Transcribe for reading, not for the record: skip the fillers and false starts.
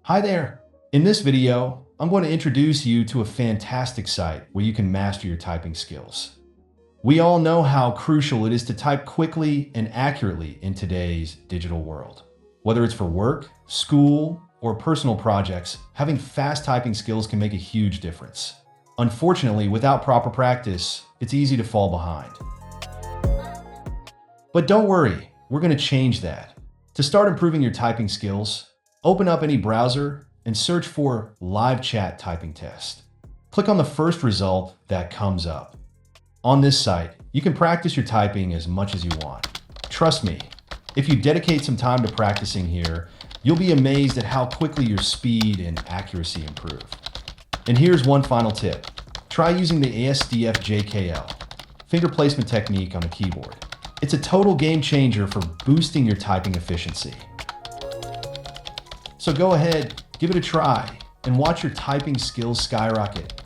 Hi there! In this video, I'm going to introduce you to a fantastic site where you can master your typing skills. We all know how crucial it is to type quickly and accurately in today's digital world. Whether it's for work, school, or personal projects, having fast typing skills can make a huge difference. Unfortunately, without proper practice, it's easy to fall behind. But don't worry, we're going to change that. To start improving your typing skills, open up any browser and search for Live Chat Typing Test. Click on the first result that comes up. On this site, you can practice your typing as much as you want. Trust me, if you dedicate some time to practicing here, you'll be amazed at how quickly your speed and accuracy improve. And here's one final tip. Try using the ASDF JKL finger placement technique on the keyboard. It's a total game changer for boosting your typing efficiency. So go ahead, give it a try, and watch your typing skills skyrocket.